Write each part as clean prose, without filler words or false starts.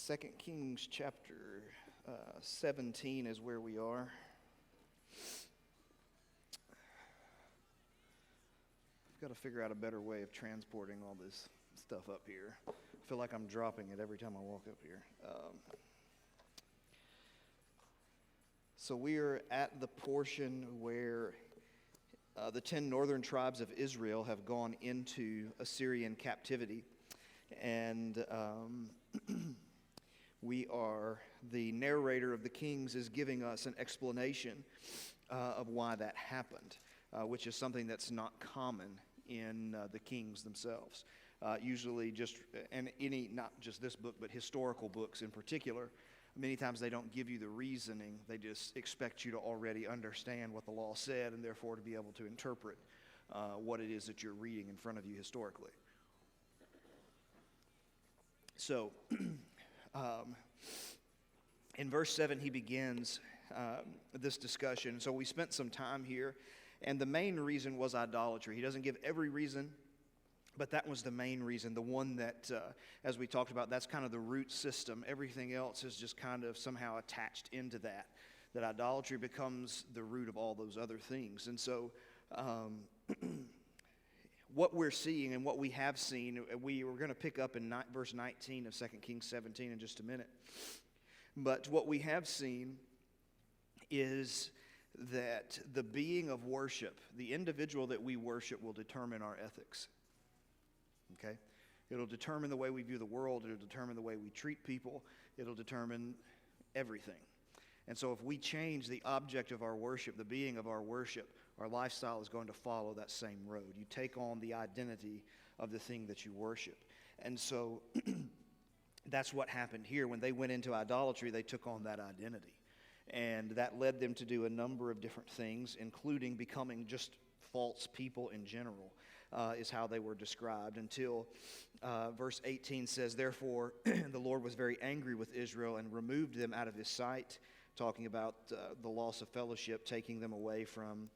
2 Kings chapter 17 is where we are. I've got to figure out a better way of transporting all this stuff up here. I feel like I'm dropping it every time I walk up here. So we are at the portion where the 10 northern tribes of Israel have gone into Assyrian captivity. And the narrator of the Kings is giving us an explanation of why that happened, which is something that's not common in the Kings themselves. Usually not just this book, but historical books in particular, many times they don't give you the reasoning. They just expect you to already understand what the law said and therefore to be able to interpret what it is that you're reading in front of you historically. So, in verse 7, he begins this discussion. So we spent some time here, and the main reason was idolatry. He doesn't give every reason, but that was the main reason, the one that, as we talked about, that's kind of the root system. Everything else is just kind of somehow attached into that idolatry becomes the root of all those other things. And so, what we're seeing and what we have seen, we're going to pick up in verse 19 of 2 Kings 17 in just a minute. But what we have seen is that the being of worship, the individual that we worship, will determine our ethics. Okay? It'll determine the way we view the world. It'll determine the way we treat people. It'll determine everything. And so if we change the object of our worship, the being of our worship, our lifestyle is going to follow that same road. You take on the identity of the thing that you worship. And so that's what happened here. When they went into idolatry, they took on that identity. And that led them to do a number of different things, including becoming just false people in general, is how they were described, until verse 18 says, "Therefore the Lord was very angry with Israel and removed them out of his sight," talking about the loss of fellowship, taking them away from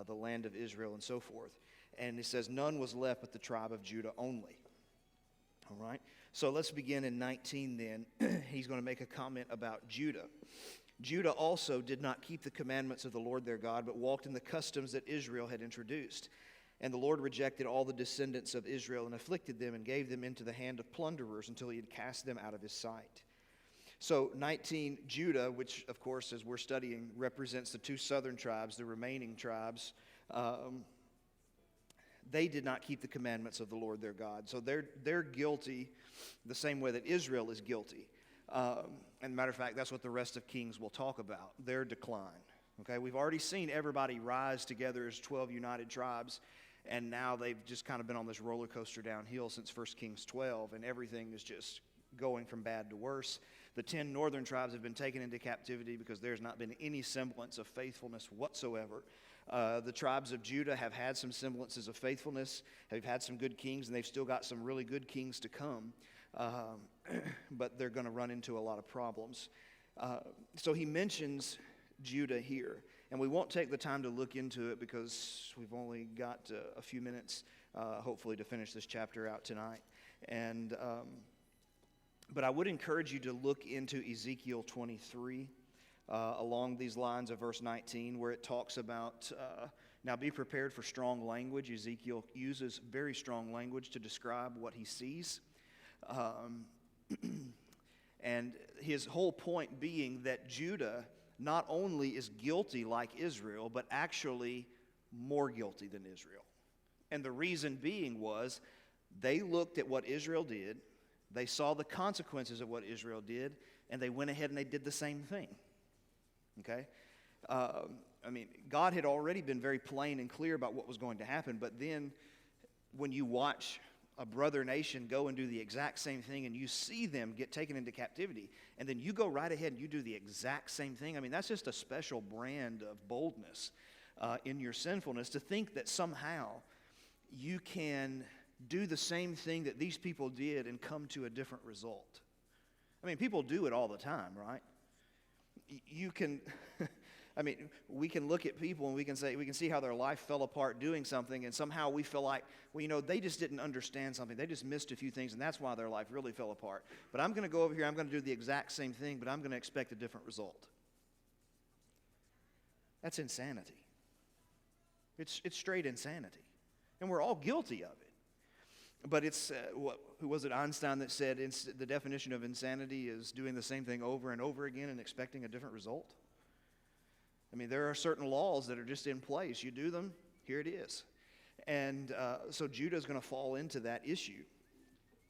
the land of Israel and so forth. And it says, "None was left but the tribe of Judah only." All right? So let's begin in 19 then. He's going to make a comment about Judah. "Judah also did not keep the commandments of the Lord their God, but walked in the customs that Israel had introduced. And the Lord rejected all the descendants of Israel and afflicted them and gave them into the hand of plunderers until he had cast them out of his sight." So 19, Judah, which of course as we're studying represents the two southern tribes, the remaining tribes, they did not keep the commandments of the Lord their God. So they're guilty the same way that Israel is guilty. And matter of fact, that's what the rest of Kings will talk about, their decline. Okay, we've already seen everybody rise together as 12 united tribes, and now they've just kind of been on this roller coaster downhill since 1 Kings 12, and everything is just going from bad to worse. The 10 northern tribes have been taken into captivity because there's not been any semblance of faithfulness whatsoever. The tribes of Judah have had some semblances of faithfulness. They've had some good kings, and they've still got some really good kings to come. But they're going to run into a lot of problems. So he mentions Judah here. And we won't take the time to look into it because we've only got a few minutes, hopefully, to finish this chapter out tonight. But I would encourage you to look into Ezekiel 23 along these lines of verse 19, where it talks about, now be prepared for strong language. Ezekiel uses very strong language to describe what he sees. And his whole point being that Judah not only is guilty like Israel, but actually more guilty than Israel. And the reason being was they looked at what Israel did, they saw the consequences of what Israel did, and they went ahead and they did the same thing. Okay? God had already been very plain and clear about what was going to happen, but then when you watch a brother nation go and do the exact same thing, and you see them get taken into captivity, and then you go right ahead and you do the exact same thing. That's just a special brand of boldness in your sinfulness, to think that somehow you can do the same thing that these people did and come to a different result. People do it all the time, right? You can, I mean, we can look at people and we can see how their life fell apart doing something, and somehow we feel like, well, they just didn't understand something. They just missed a few things, and that's why their life really fell apart. But I'm going to go over here, I'm going to do the exact same thing, but I'm going to expect a different result. That's insanity. It's straight insanity. And we're all guilty of it. But it's, who was it, Einstein, that said the definition of insanity is doing the same thing over and over again and expecting a different result? I mean, there are certain laws that are just in place. You do them, here it is. And so Judah is going to fall into that issue.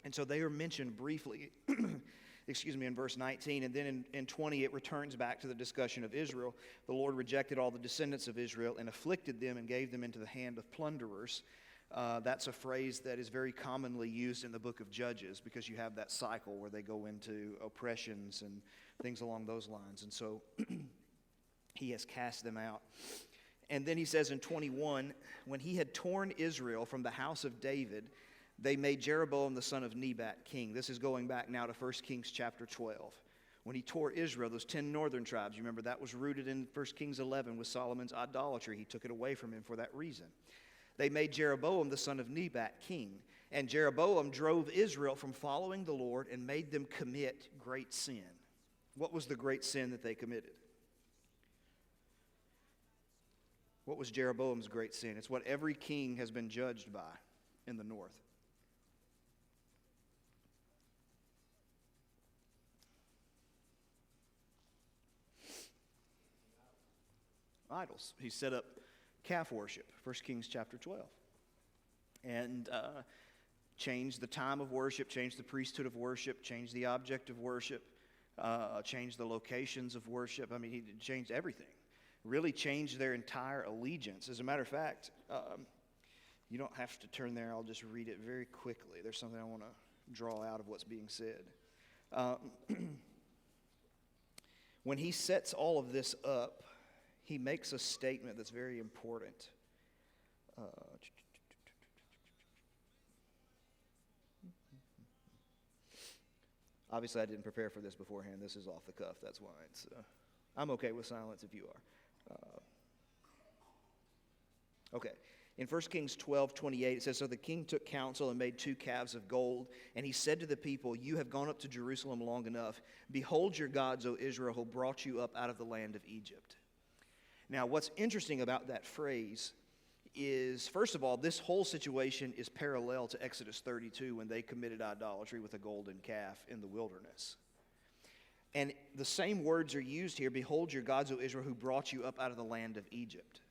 And so they are mentioned briefly, in verse 19. And then in 20, it returns back to the discussion of Israel. The Lord rejected all the descendants of Israel and afflicted them and gave them into the hand of plunderers. That's a phrase that is very commonly used in the book of Judges, because you have that cycle where they go into oppressions and things along those lines. And so he has cast them out. And then he says in 21, when he had torn Israel from the house of David, they made Jeroboam the son of Nebat king. This is going back now to 1 Kings chapter 12. When he tore Israel, those 10 northern tribes, you remember that was rooted in 1 Kings 11 with Solomon's idolatry. He took it away from him for that reason. They made Jeroboam the son of Nebat king. And Jeroboam drove Israel from following the Lord and made them commit great sin. What was the great sin that they committed? What was Jeroboam's great sin? It's what every king has been judged by in the north. Idols. He set up calf worship, 1 Kings chapter 12. And changed the time of worship, changed the priesthood of worship, changed the object of worship, changed the locations of worship. I mean, he changed everything. Really changed their entire allegiance. As a matter of fact, you don't have to turn there. I'll just read it very quickly. There's something I want to draw out of what's being said. When he sets all of this up, he makes a statement that's very important. Obviously, I didn't prepare for this beforehand. This is off the cuff. That's why it's. I'm okay with silence if you are. Okay. In 1 Kings 12:28, it says, so the king took counsel and made 2 calves of gold. And he said to the people, you have gone up to Jerusalem long enough. Behold your gods, O Israel, who brought you up out of the land of Egypt. Now, what's interesting about that phrase is, first of all, this whole situation is parallel to Exodus 32 when they committed idolatry with a golden calf in the wilderness. And the same words are used here, behold your gods, O Israel, who brought you up out of the land of Egypt.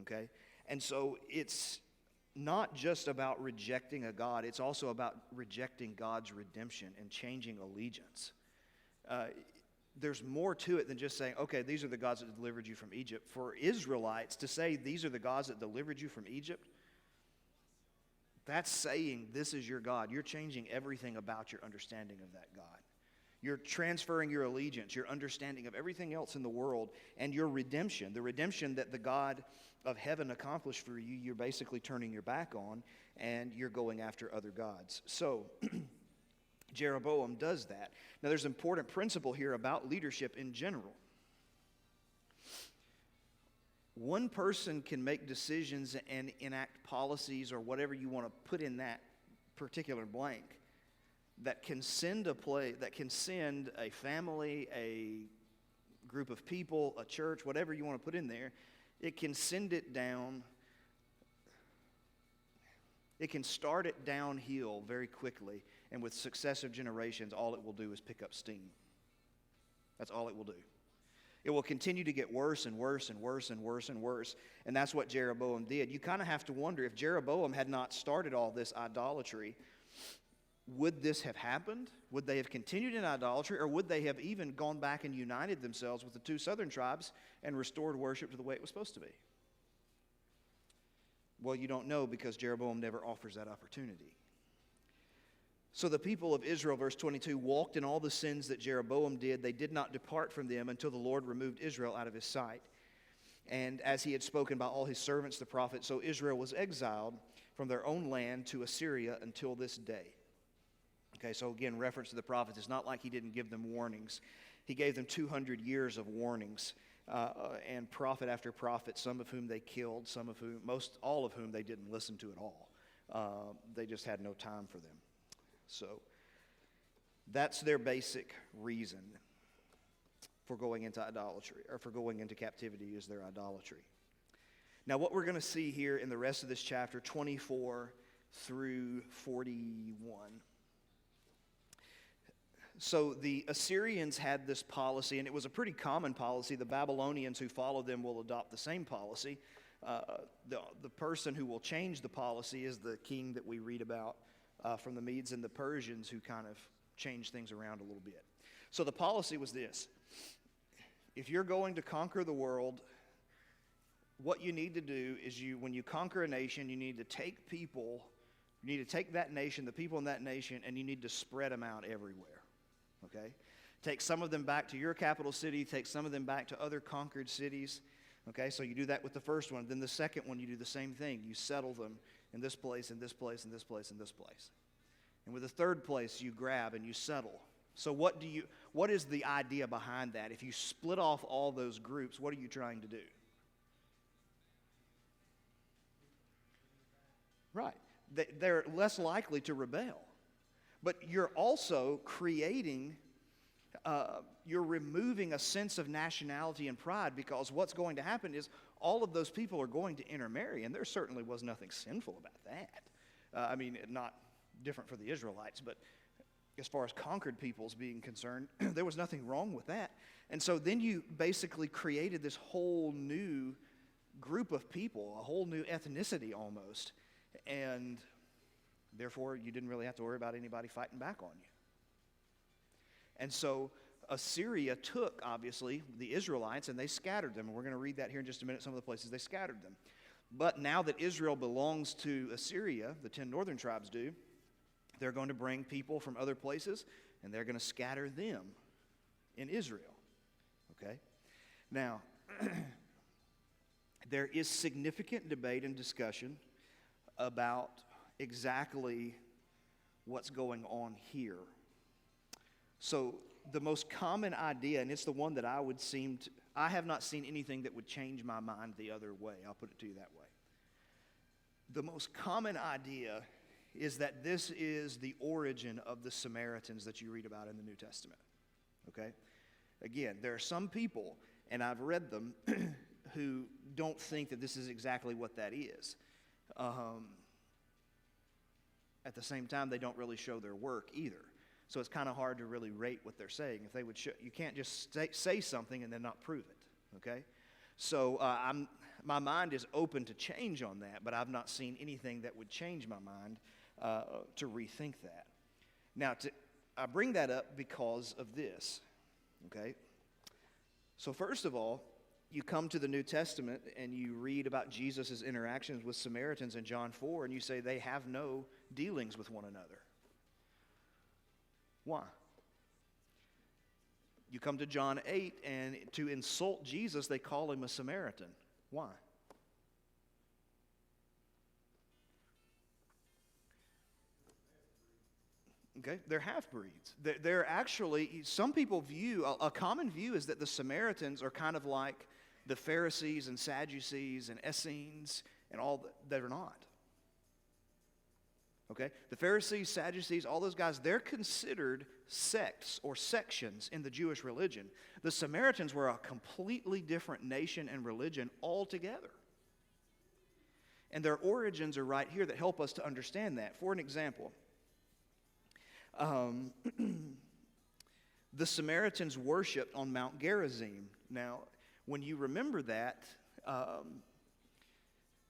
Okay? And so it's not just about rejecting a God, it's also about rejecting God's redemption and changing allegiance. There's more to it than just saying, okay, these are the gods that delivered you from Egypt. For Israelites to say these are the gods that delivered you from Egypt, that's saying this is your God. You're changing everything about your understanding of that God. You're transferring your allegiance, your understanding of everything else in the world, and your redemption, the redemption that the God of heaven accomplished for you, you're basically turning your back on, and you're going after other gods. So Jeroboam does that. Now, there's an important principle here about leadership in general. One person can make decisions and enact policies or whatever you want to put in that particular blank that can send a family, a group of people, a church, whatever you want to put in there. It can send it down. It can start it downhill very quickly, and with successive generations, all it will do is pick up steam. That's all it will do. It will continue to get worse and worse and worse and worse and worse, and that's what Jeroboam did. You kind of have to wonder, if Jeroboam had not started all this idolatry, would this have happened? Would they have continued in idolatry, or would they have even gone back and united themselves with the 2 southern tribes and restored worship to the way it was supposed to be? Well, you don't know, because Jeroboam never offers that opportunity. So the people of Israel, verse 22, walked in all the sins that Jeroboam did. They did not depart from them until the Lord removed Israel out of his sight. And as he had spoken by all his servants, the prophets, so Israel was exiled from their own land to Assyria until this day. Okay, so again, reference to the prophets. It's not like he didn't give them warnings. He gave them 200 years of warnings. and prophet after prophet, some of whom they killed, all of whom they didn't listen to at all. They just had no time for them. So that's their basic reason for going into idolatry, or for going into captivity, is their idolatry. Now, what we're going to see here in the rest of this chapter, 24 through 41. So the Assyrians had this policy, and it was a pretty common policy. The Babylonians who follow them will adopt the same policy. The person who will change the policy is the king that we read about from the Medes and the Persians, who kind of changed things around a little bit. So the policy was this: if you're going to conquer the world, what you need to do is when you conquer a nation, you need to take people, you need to take that nation, the people in that nation, and you need to spread them out everywhere. Okay? Take some of them back to your capital city, take some of them back to other conquered cities. Okay, so you do that with the first one. Then the second one, you do the same thing. You settle them in this place, in this place, in this place, in this place. And with the third place, you grab and you settle. So what is the idea behind that? If you split off all those groups, what are you trying to do? Right. They're less likely to rebel. But you're also creating, you're removing a sense of nationality and pride, because what's going to happen is all of those people are going to intermarry, and there certainly was nothing sinful about that. Not different for the Israelites, but as far as conquered peoples being concerned, there was nothing wrong with that. And so then you basically created this whole new group of people, a whole new ethnicity almost, and therefore you didn't really have to worry about anybody fighting back on you. And so Assyria took, obviously, the Israelites, and they scattered them. And we're going to read that here in just a minute, some of the places they scattered them. But now that Israel belongs to Assyria, the 10 northern tribes do, they're going to bring people from other places, and they're going to scatter them in Israel. Okay? Now, there is significant debate and discussion about exactly what's going on here. So the most common idea, and it's the one that I have not seen anything that would change my mind the other way. I'll put it to you that way. The most common idea is that this is the origin of the Samaritans that you read about in the New Testament. Okay? Again, there are some people, and I've read them, who don't think that this is exactly what that is. At the same time, they don't really show their work either. So it's kind of hard to really rate what they're saying. If they would you can't just say something and then not prove it, okay? So my mind is open to change on that, but I've not seen anything that would change my mind to rethink that. Now, I bring that up because of this, okay? So first of all, you come to the New Testament and you read about Jesus' interactions with Samaritans in John 4, and you say they have no dealings with one another. Why? You come to John 8, and to insult Jesus, they call him a Samaritan. Why? Okay, they're half-breeds. They're actually, some people view, a common view is that the Samaritans are kind of like the Pharisees and Sadducees and Essenes and all that are not. Okay? The Pharisees, Sadducees, all those guys, they're considered sects or sections in the Jewish religion. The Samaritans were a completely different nation and religion altogether. And their origins are right here that help us to understand that. For an example, the Samaritans worshiped on Mount Gerizim. Now, when you remember that,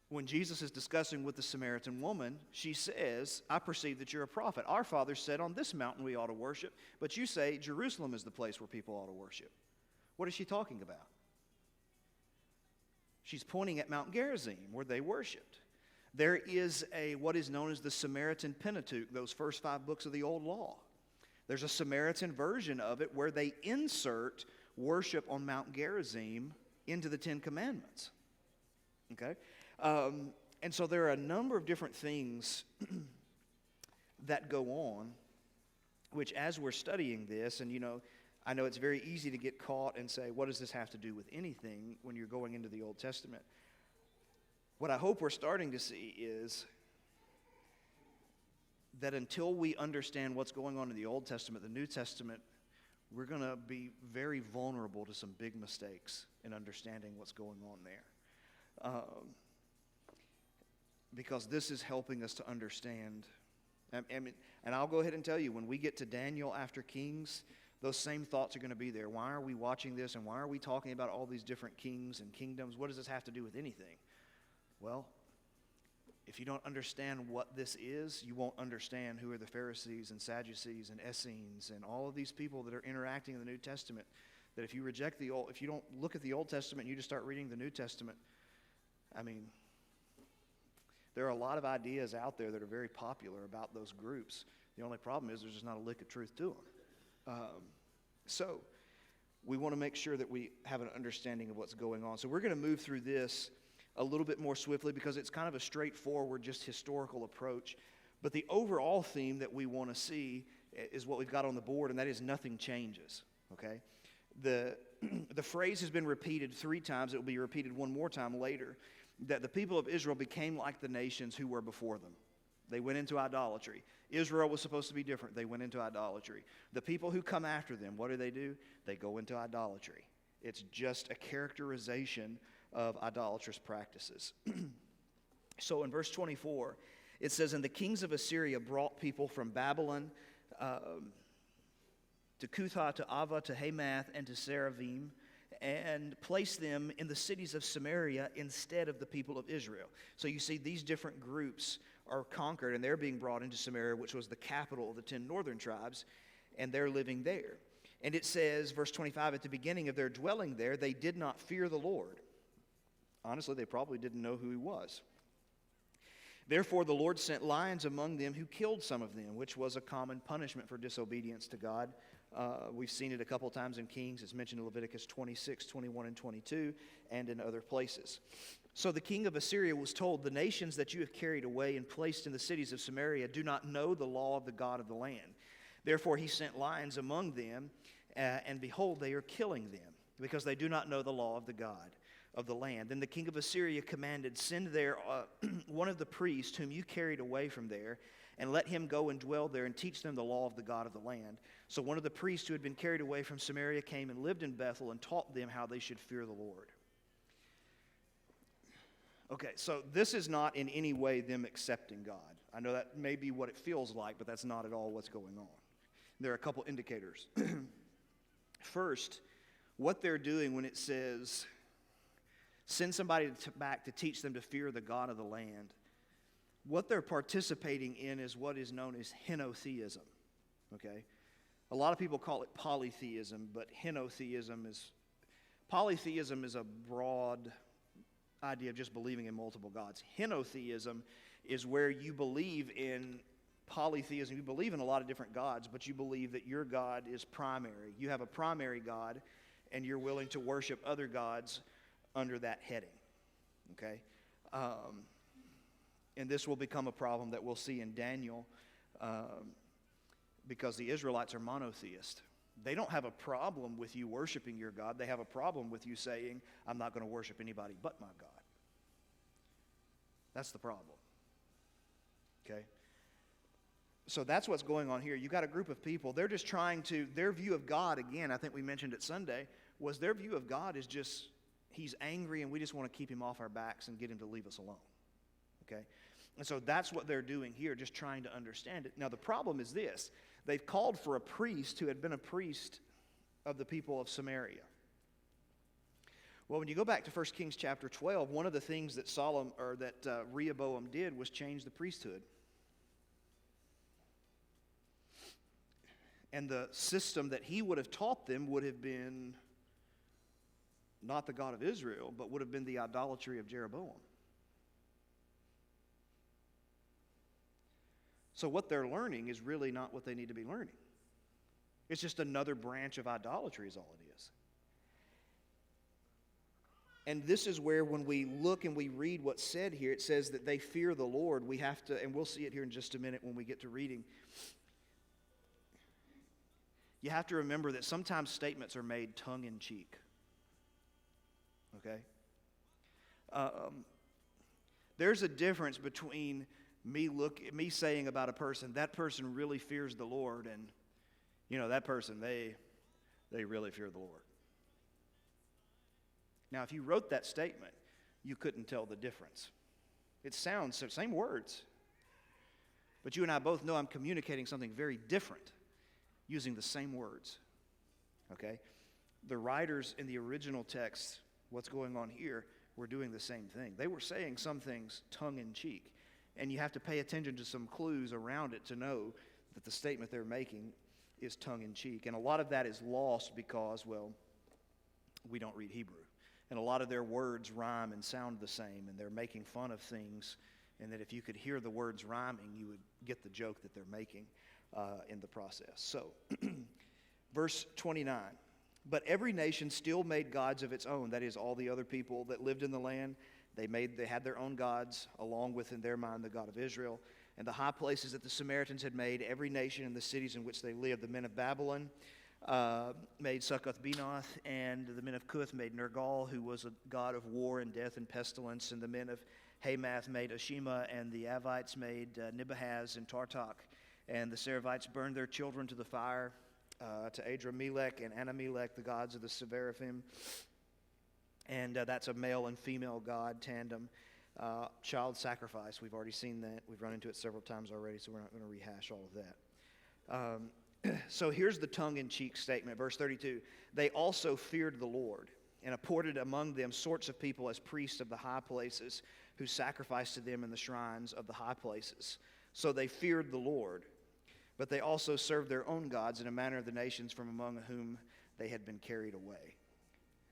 when Jesus is discussing with the Samaritan woman, she says, I perceive that you're a prophet. Our father said on this mountain we ought to worship, but you say Jerusalem is the place where people ought to worship. What is she talking about? She's pointing at Mount Gerizim, where they worshiped. There is what is known as the Samaritan Pentateuch, those first 5 books of the Old Law. There's a Samaritan version of it where they insert worship on Mount Gerizim into the 10 Commandments. Okay? And so there are a number of different things that go on, which as we're studying this, and I know it's very easy to get caught and say, what does this have to do with anything when you're going into the Old Testament? What I hope we're starting to see is that until we understand what's going on in the Old Testament, the New Testament, we're going to be very vulnerable to some big mistakes in understanding what's going on there. Because this is helping us to understand. And I'll go ahead and tell you, when we get to Daniel after Kings, those same thoughts are going to be there. Why are we watching this, and why are we talking about all these different kings and kingdoms? What does this have to do with anything? Well, if you don't understand what this is, you won't understand who are the Pharisees and Sadducees and Essenes and all of these people that are interacting in the New Testament. That if you reject if you don't look at the Old Testament and you just start reading the New Testament, I mean, there are a lot of ideas out there that are very popular about those groups. The only problem is there's just not a lick of truth to them. So we want to make sure that we have an understanding of what's going on. So we're going to move through this a little bit more swiftly because it's kind of a straightforward, just historical approach. But the overall theme that we want to see is what we've got on the board, and that is nothing changes, okay? The phrase has been repeated 3 times. It will be repeated one more time later, that the people of Israel became like the nations who were before them. They went into idolatry. Israel was supposed to be different. They went into idolatry. The people who come after them, what do? They go into idolatry. It's just a characterization of idolatrous practices. So in verse 24, it says, "And the kings of Assyria brought people from Babylon to Cuthah, to Ava, to Hamath, and to Seraphim, and placed them in the cities of Samaria instead of the people of Israel." So you see these different groups are conquered, and they're being brought into Samaria, which was the capital of the 10 northern tribes, and they're living there. And it says, verse 25, "At the beginning of their dwelling there, they did not fear the Lord." Honestly, they probably didn't know who he was. "Therefore the Lord sent lions among them who killed some of them," which was a common punishment for disobedience to God. We've seen it a couple times in Kings. It's mentioned in Leviticus 26, 21, and 22, and in other places. "So the king of Assyria was told, 'The nations that you have carried away and placed in the cities of Samaria do not know the law of the God of the land. Therefore he sent lions among them, and behold, they are killing them, because they do not know the law of the God of the land. Then the king of Assyria commanded, 'Send there one of the priests whom you carried away from there, and let him go and dwell there and teach them the law of the God of the land.' So one of the priests who had been carried away from Samaria came and lived in Bethel and taught them how they should fear the Lord." Okay, so this is not in any way them accepting God. I know that may be what it feels like, but that's not at all what's going on. There are a couple indicators. First, what they're doing when it says, "Send somebody back to teach them to fear the God of the land," what they're participating in is what is known as henotheism, okay? A lot of people call it polytheism, but polytheism is a broad idea of just believing in multiple gods. Henotheism is where you believe in polytheism. You believe in a lot of different gods, but you believe that your God is primary. You have a primary God, and you're willing to worship other gods under that heading, okay? And this will become a problem that we'll see in Daniel, because the Israelites are monotheist. They don't have a problem with you worshiping your God. They have a problem with you saying, "I'm not going to worship anybody but my God." That's the problem, okay? So that's what's going on here. You've got a group of people. They're just trying to, their view of God, again, I think we mentioned it Sunday, was their view of God is just, he's angry and we just want to keep him off our backs and get him to leave us alone, okay? And so that's what they're doing here, just trying to understand it. Now, the problem is this. They've called for a priest who had been a priest of the people of Samaria. Well, when you go back to 1 Kings chapter 12, one of the things that Rehoboam did was change the priesthood. And the system that he would have taught them would have been not the God of Israel, but would have been the idolatry of Jeroboam. So what they're learning is really not what they need to be learning. It's just another branch of idolatry is all it is. And this is where when we look and we read what's said here, it says that they fear the Lord. We have to, and we'll see it here in just a minute when we get to reading. you have to remember that sometimes statements are made tongue-in-cheek. Okay? There's a difference between me saying about a person, that person really fears the Lord, and, that person, they really fear the Lord. Now, if you wrote that statement, you couldn't tell the difference. It sounds the same words, but you and I both know I'm communicating something very different using the same words. Okay? The writers in the original text, what's going on here, were doing the same thing. They were saying some things tongue-in-cheek, and you have to pay attention to some clues around it to know that the statement they're making is tongue-in-cheek. And a lot of that is lost because, we don't read Hebrew. And a lot of their words rhyme and sound the same, and they're making fun of things, and that if you could hear the words rhyming, you would get the joke that they're making in the process. So, verse 29, but every nation still made gods of its own. That is, all the other people that lived in the land, they had their own gods, along with, in their mind, the God of Israel. And the high places that the Samaritans had made, every nation in the cities in which they lived, the men of Babylon made Succoth-Benoth, and the men of Cuth made Nergal, who was a god of war and death and pestilence, and the men of Hamath made Ashima, and the Avites made Nibahaz and Tartak, and the Seravites burned their children to the fire, to Adramelech and Anamelech, the gods of the Seraphim, and that's a male and female god tandem. Child sacrifice, we've already seen that. We've run into it several times already, so we're not going to rehash all of that. So here's the tongue-in-cheek statement, verse 32. They also feared the Lord and appointed among them sorts of people as priests of the high places who sacrificed to them in the shrines of the high places. So they feared the Lord, but they also served their own gods in a manner of the nations from among whom they had been carried away.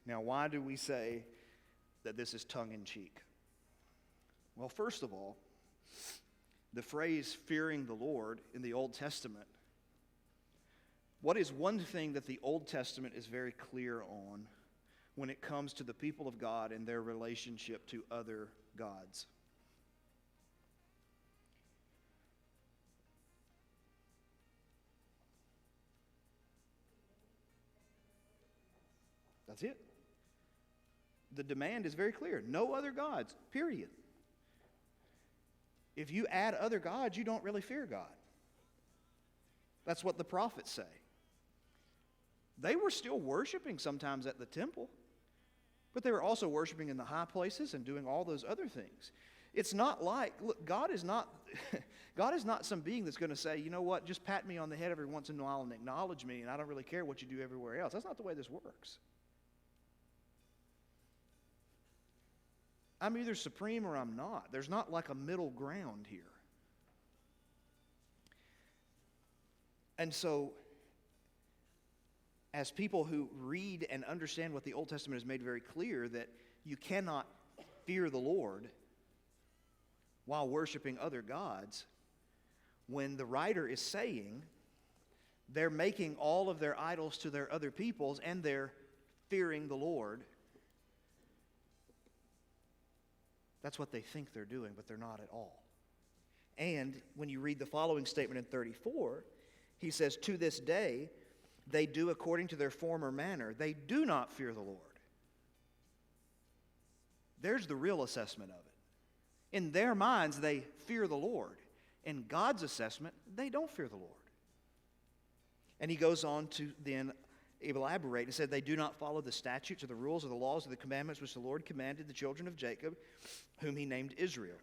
Now, why do we say that this is tongue-in-cheek? Well, first of all, the phrase fearing the Lord in the Old Testament, what is one thing that the Old Testament is very clear on when it comes to the people of God and their relationship to other gods? That's it. The demand is very clear. No other gods, period. If you add other gods, you don't really fear God. That's what the prophets say. They were still worshiping sometimes at the temple, but they were also worshiping in the high places and doing all those other things. It's not like, look, God is not some being that's going to say, you know what, just pat me on the head every once in a while and acknowledge me, and I don't really care what you do everywhere else. That's not the way this works. I'm either supreme or I'm not. There's not like a middle ground here. And so, as people who read and understand what the Old Testament has made very clear, that you cannot fear the Lord while worshiping other gods, when the writer is saying they're making all of their idols to their other peoples and they're fearing the Lord, that's what they think they're doing, but they're not at all. And when you read the following statement in 34, he says, to this day, they do according to their former manner. They do not fear the Lord. There's the real assessment of it. In their minds, they fear the Lord. In God's assessment, they don't fear the Lord. And he goes on to then elaborate and said, they do not follow the statutes or the rules or the laws or the commandments which the Lord commanded the children of Jacob, whom he named Israel.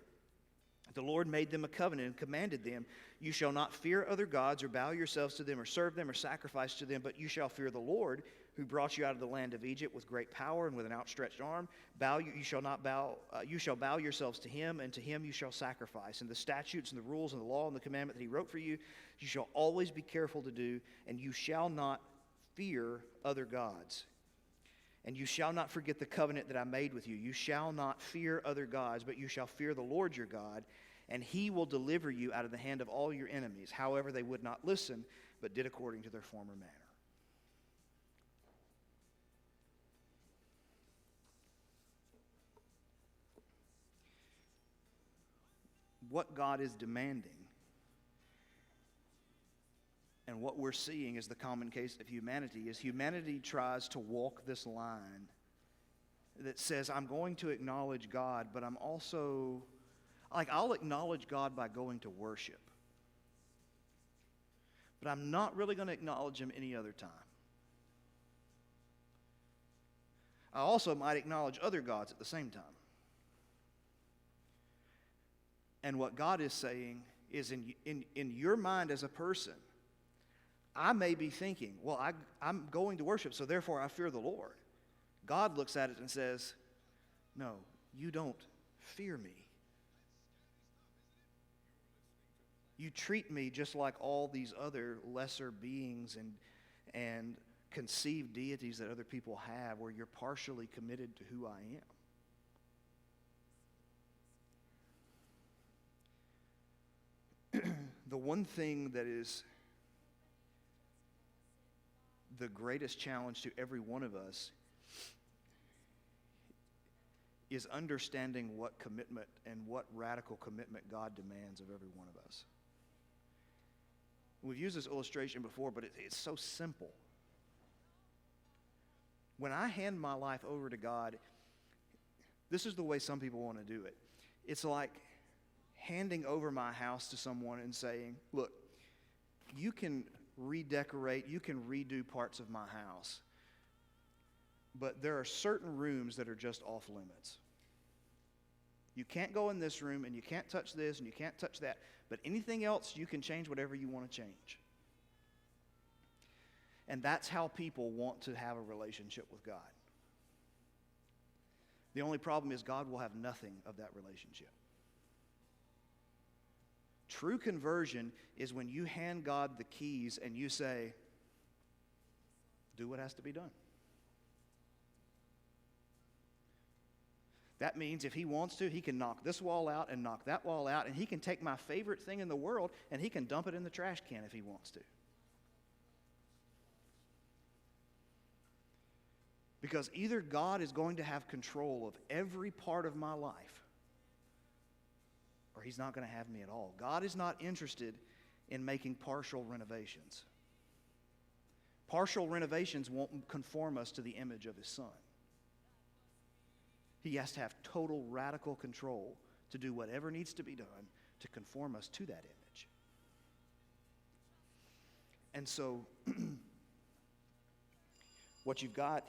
The Lord made them a covenant and commanded them, you shall not fear other gods or bow yourselves to them or serve them or sacrifice to them, but you shall fear the Lord, who brought you out of the land of Egypt with great power and with an outstretched arm. You shall bow yourselves to him, and to him you shall sacrifice. And the statutes and the rules and the law and the commandment that he wrote for you, you shall always be careful to do, and you shall not fear other gods. And you shall not forget the covenant that I made with you. You shall not fear other gods, but you shall fear the Lord your God, and he will deliver you out of the hand of all your enemies. However, they would not listen, but did according to their former manner. What God is demanding And what we're seeing is the common case of humanity, is humanity tries to walk this line that says, I'm going to acknowledge God, but I'm also, I'll acknowledge God by going to worship. But I'm not really going to acknowledge Him any other time. I also might acknowledge other gods at the same time. And what God is saying is, in your mind as a person, I may be thinking, well, I'm going to worship, so therefore I fear the Lord. God looks at it and says, no, you don't fear me. You treat me just like all these other lesser beings and conceived deities that other people have, where you're partially committed to who I am. The one thing that is the greatest challenge to every one of us is understanding what commitment and what radical commitment God demands of every one of us. We've used this illustration before, but it's so simple. When I hand my life over to God, this is the way some people want to do it. It's like handing over my house to someone and saying, look, you can redecorate, you can redo parts of my house, but there are certain rooms that are just off limits. You can't go in this room, and you can't touch this, and you can't touch that, but anything else, you can change whatever you want to change. And that's how people want to have a relationship with God. The only problem is God will have nothing of that relationship. True conversion is when you hand God the keys and you say, do what has to be done. That means if He wants to, He can knock this wall out and knock that wall out, and He can take my favorite thing in the world and He can dump it in the trash can if He wants to. Because either God is going to have control of every part of my life, or He's not going to have me at all. God is not interested in making partial renovations. Partial renovations won't conform us to the image of His Son. He has to have total radical control to do whatever needs to be done to conform us to that image. And so, what you've got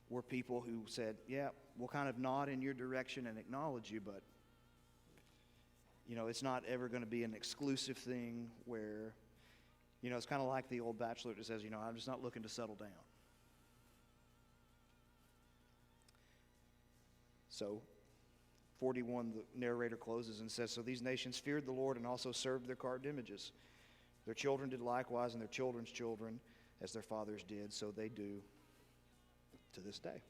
were people who said, yeah, we'll kind of nod in your direction and acknowledge you, but it's not ever going to be an exclusive thing where, it's kind of like the old bachelor that says, I'm just not looking to settle down. So, 41, the narrator closes and says, so these nations feared the Lord and also served their carved images. Their children did likewise, and their children's children, as their fathers did, so they do to this day.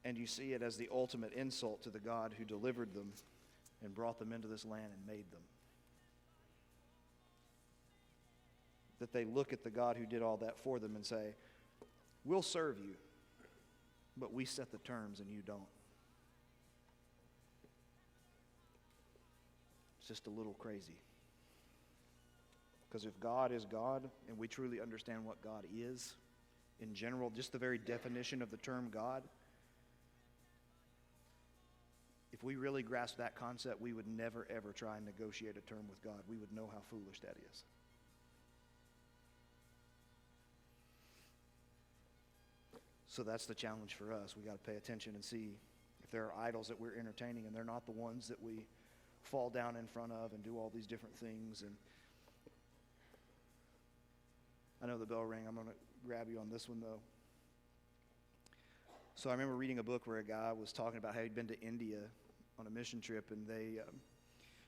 And you see it as the ultimate insult to the God who delivered them and brought them into this land and made them. That they look at the God who did all that for them and say, we'll serve you, but we set the terms and you don't. It's just a little crazy. Because if God is God, and we truly understand what God is, in general, just the very definition of the term God, if we really grasp that concept, we would never, ever try and negotiate a term with God. We would know how foolish that is. So that's the challenge for us. We got to pay attention and see if there are idols that we're entertaining, and they're not the ones that we fall down in front of and do all these different things. And I know the bell rang. I'm going to grab you on this one, though. So I remember reading a book where a guy was talking about how he'd been to India on a mission trip, and he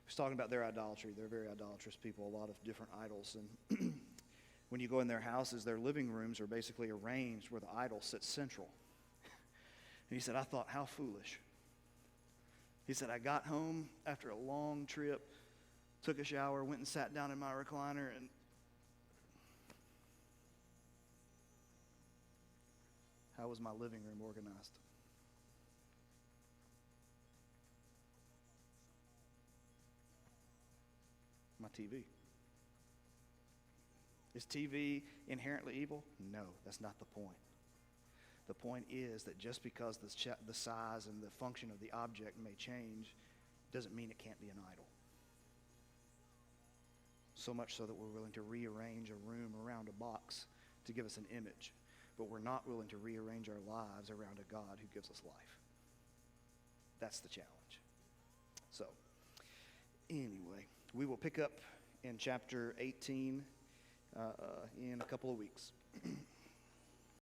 was talking about their idolatry. They're very idolatrous people, a lot of different idols. And when you go in their houses, their living rooms are basically arranged where the idol sits central. And he said, I thought, how foolish. He said, I got home after a long trip, took a shower, went and sat down in my recliner, and how was my living room organized? my TV. Is TV inherently evil? No, that's not the point. The point is that just because the size and the function of the object may change doesn't mean it can't be an idol. So much so that we're willing to rearrange a room around a box to give us an image, but we're not willing to rearrange our lives around a God who gives us life. That's the challenge. So, anyway, we will pick up in chapter 18 in a couple of weeks.